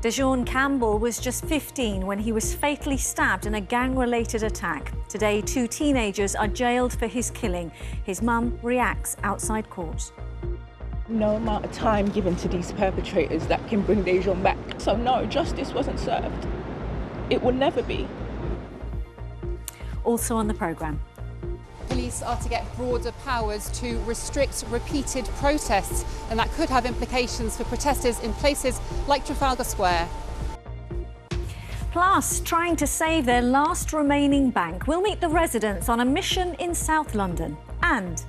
Dejourn Campbell was just 15 when he was fatally stabbed in a gang-related attack. Today, 2 teenagers are jailed for his killing. His mum reacts outside court. No amount of time given to these perpetrators that can bring Dejourn back. So no, justice wasn't served. It will never be. Also on the programme. Police are to get broader powers to restrict repeated protests, and that could have implications for protesters in places like Trafalgar Square. Plus, trying to save their last remaining bank will meet the residents on a mission in South London. And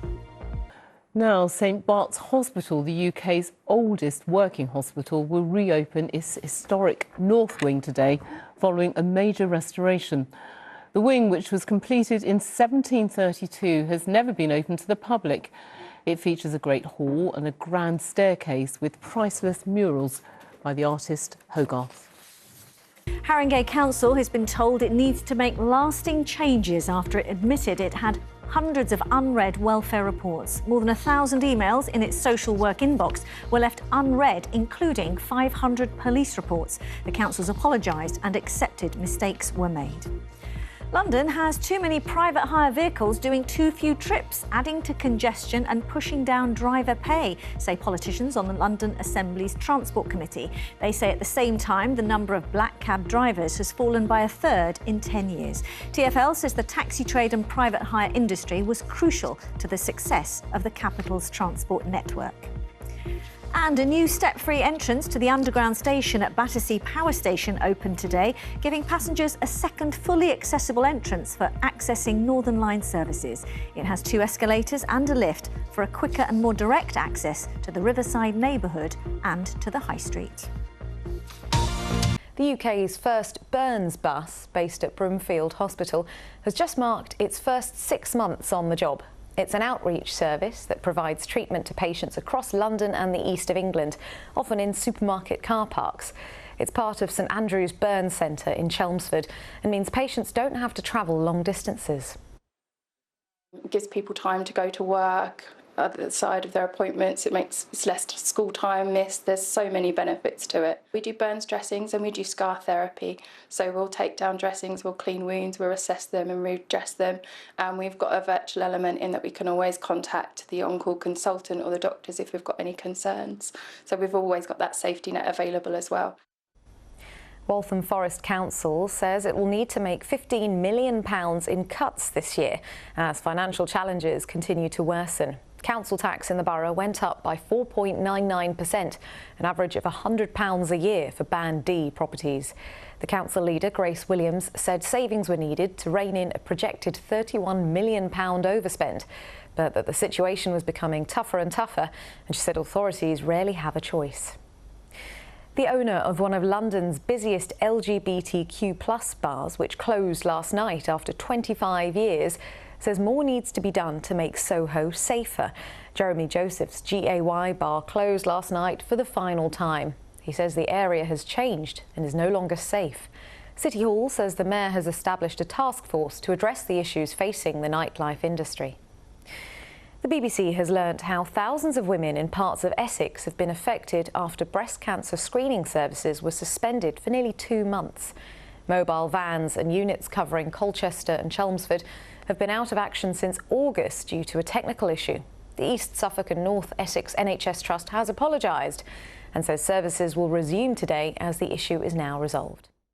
now, St Bart's Hospital, the UK's oldest working hospital, will reopen its historic North Wing today following a major restoration. The wing, which was completed in 1732, has never been open to the public. It features a great hall and a grand staircase with priceless murals by the artist Hogarth. Haringey Council has been told it needs to make lasting changes after it admitted it had hundreds of unread welfare reports. More than 1,000 emails in its social work inbox were left unread, including 500 police reports. The council's apologised and accepted mistakes were made. London has too many private hire vehicles doing too few trips, adding to congestion and pushing down driver pay, say politicians on the London Assembly's Transport Committee. They say at the same time the number of black cab drivers has fallen by 1/3 in 10 years. TfL says the taxi trade and private hire industry was crucial to the success of the capital's transport network. And a new step-free entrance to the underground station at Battersea Power Station opened today, giving passengers a second fully accessible entrance for accessing Northern Line services. It has 2 escalators and a lift for a quicker and more direct access to the Riverside neighbourhood and to the High Street. The UK's first burns bus, based at Broomfield Hospital, has just marked its first 6 months on the job. It's an outreach service that provides treatment to patients across London and the east of England, often in supermarket car parks. It's part of St Andrew's Burn Centre in Chelmsford and means patients don't have to travel long distances. It gives people time to go to work outside of their appointments. It makes less school time missed. There's so many benefits to it. We do burns dressings and we do scar therapy. So we'll take down dressings, we'll clean wounds, we'll assess them and redress them. And we've got a virtual element in that we can always contact the on-call consultant or the doctors if we've got any concerns. So we've always got that safety net available as well. Waltham Forest Council says it will need to make £15 million in cuts this year as financial challenges continue to worsen. Council tax in the borough went up by 4.99%, an average of £100 a year for Band D properties. The council leader, Grace Williams, said savings were needed to rein in a projected £31 million overspend, but that the situation was becoming tougher and tougher, and she said authorities rarely have a choice. The owner of one of London's busiest LGBTQ+ bars, which closed last night after 25 years, says more needs to be done to make Soho safer. Jeremy Joseph's GAY bar closed last night for the final time. He says the area has changed and is no longer safe. City Hall says the mayor has established a task force to address the issues facing the nightlife industry. The BBC has learnt how thousands of women in parts of Essex have been affected after breast cancer screening services were suspended for nearly 2 months. Mobile vans and units covering Colchester and Chelmsford have been out of action since August due to a technical issue. The East Suffolk and North Essex NHS Trust has apologised and says services will resume today as the issue is now resolved.